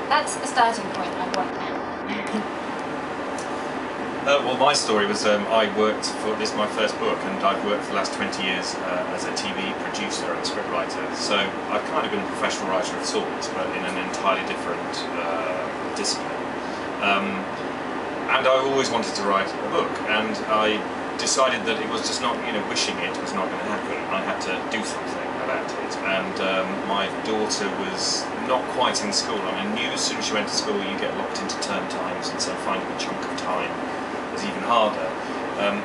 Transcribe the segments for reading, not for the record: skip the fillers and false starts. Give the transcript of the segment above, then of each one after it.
That's the starting point I want now. Well, my story was I worked for, this is my first book, and I've worked for the last 20 years as a TV producer and scriptwriter. So I've kind of been a professional writer of sorts, but in an entirely different discipline. And I always wanted to write a book, and I decided that it was just not, wishing it was not going to happen. I had to do something about it. And my daughter was not quite in school. I knew as soon as she went to school you get locked into term times, and so finding a chunk of time was even harder.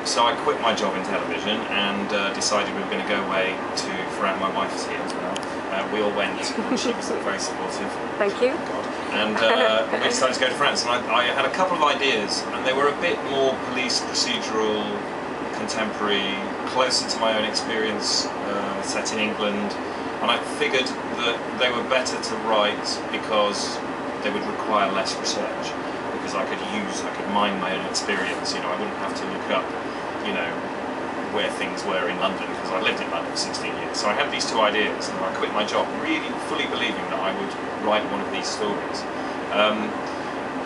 So I quit my job in television and decided we were going to go away to France. My wife is here as well. We all went, and she was very supportive. Thank you. God. And we decided to go to France. And I had a couple of ideas, and they were a bit more police procedural, contemporary, closer to my own experience, set in England. And I figured that they were better to write because they would require less research. Because I could mine my own experience. I wouldn't have to look up, where things were in London, because I lived in London for 16 years. So I had these two ideas, and I quit my job, really fully believing that I would write one of these stories.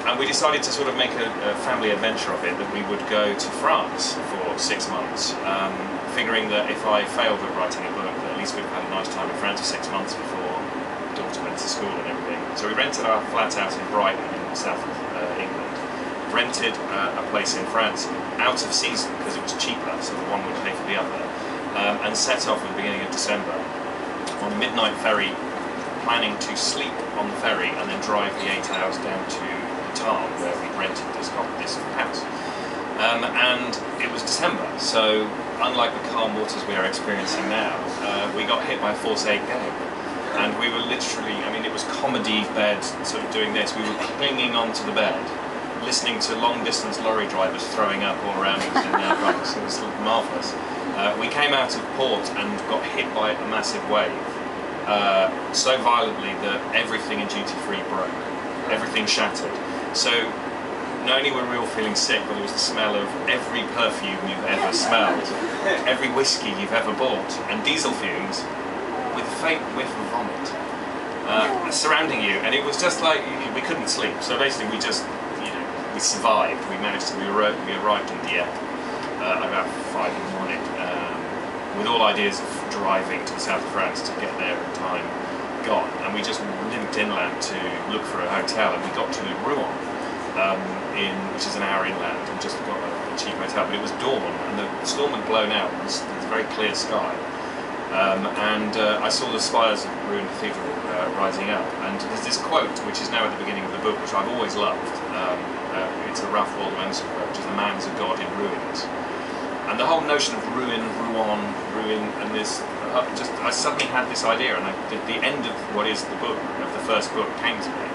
And we decided to sort of make a family adventure of it, that we would go to France for 6 months, figuring that if I failed at writing a book, that at least we'd have had a nice time in France for 6 months before daughter went to school and everything. So we rented our flat out in Brighton in south of England, rented a place in France out of season because it was cheaper, so the one would pay for the other, and set off at the beginning of December on a midnight ferry, planning to sleep on the ferry and then drive the 8 hours down to Toyne where we'd rented this house. And it was December, so unlike the calm waters we are experiencing now, we got hit by a force 8 gale. And we were literally, it was comedy bed, sort of doing this. We were clinging onto the bed, listening to long-distance lorry drivers throwing up all around us in their trucks. It was marvellous. We came out of port and got hit by a massive wave, so violently that everything in duty-free broke. Everything shattered. So not only were we all feeling sick, but there was the smell of every perfume you've ever smelled, every whiskey you've ever bought, and diesel fumes, with a faint whiff of vomit surrounding you, and it was just like we couldn't sleep. So basically, we just, we survived. We arrived in Dieppe about 5 in the morning, with all ideas of driving to the south of France to get there in time gone. And we just limped inland to look for a hotel, and we got to Rouen, which is an hour inland, and just got a cheap hotel. But it was dawn, and the storm had blown out. It was a very clear sky. I saw the spires of Rouen Cathedral rising up, and there's this quote which is now at the beginning of the book, which I've always loved. It's a Ralph Waldo Emerson quote, which is "The man is a god in ruins." And the whole notion of ruin, and this, I suddenly had this idea, and the end of what is the book, of the first book, came to me.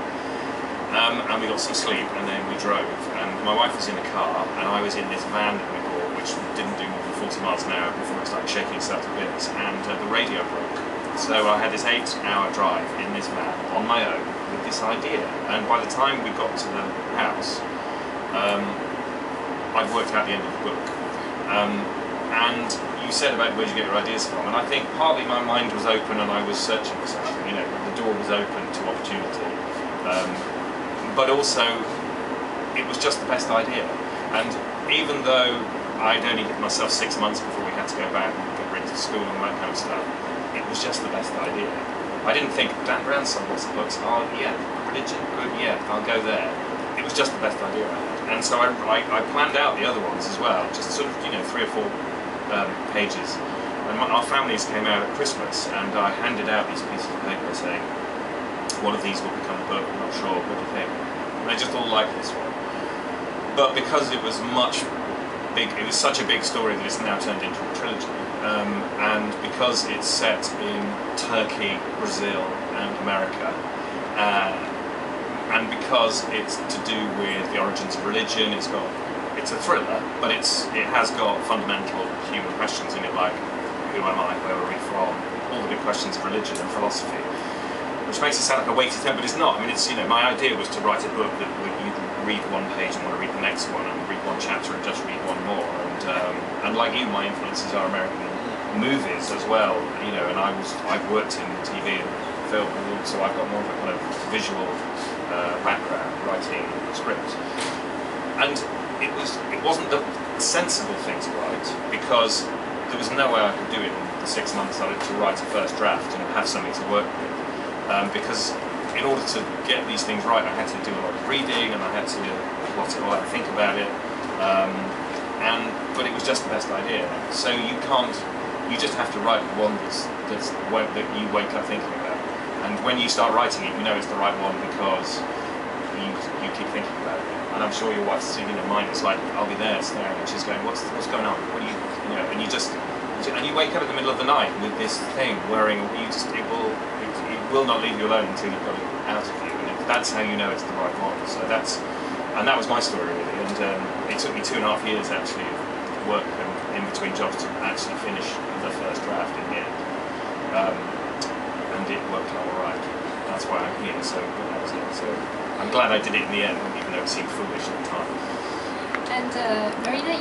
And we got some sleep, and then we drove, and my wife was in the car, and I was in this van that we bought, which didn't do more than 40 miles an hour before it started shaking itself to bits, and the radio broke. So I had this 8-hour drive in this van, on my own, with this idea, and by the time we got to the house, I'd worked out the end of the book. And you said about where did you get your ideas from, and I think partly my mind was open and I was searching for something, the door was open to opportunity. But also, it was just the best idea. And even though I'd only given myself 6 months before we had to go back and get ready to school and all that kind of stuff, it was just the best idea. I didn't think, Dan Brown's son, what's the books? Oh yeah, religion, good, yeah, I'll go there. It was just the best idea I had. And so I planned out the other ones as well, just sort of, 3 or 4 pages. And our families came out at Christmas, and I handed out these pieces of paper saying, one of these will become a book, I'm not sure, what do you think? And they just all liked this one. But because it was it was such a big story that it's now turned into a trilogy, and because it's set in Turkey, Brazil and America, and because it's to do with the origins of religion, it's a thriller, but it has got fundamental human questions in it, like who am I, where are we from, all the big questions of religion and philosophy, which makes it sound like a weighty thing, but it's not. It's my idea was to write a book that you'd read one page and want to read the next one, and read one chapter and just read one more. And like you, my influences are American movies as well, and I've worked in TV and film, so I've got more of a kind of visual background, writing scripts, and it wasn't the sensible thing to write, because there was no way I could do it in the 6 months I had to write a first draft and have something to work with, because in order to get these things right, I had to do a lot of reading and I had to plot it all out, think about it, but it was just the best idea. So you just have to write the one that you wake up thinking about. And when you start writing it, you know it's the right one because you keep thinking about it. And I'm sure your wife's sitting in her mind, it's like, I'll be there staring and she's going, what's going on? What are you know, and you wake up in the middle of the night with this thing worrying, it will not leave you alone until you've got it out of you. And that's how you know it's the right one. So that was my story really. And it took me 2.5 years actually of work and in between jobs to actually finish the first draft in the end. And it worked out alright. That's why I'm here. So that was it. So I'm glad I did it in the end, even though it seemed foolish at the time. And Marina,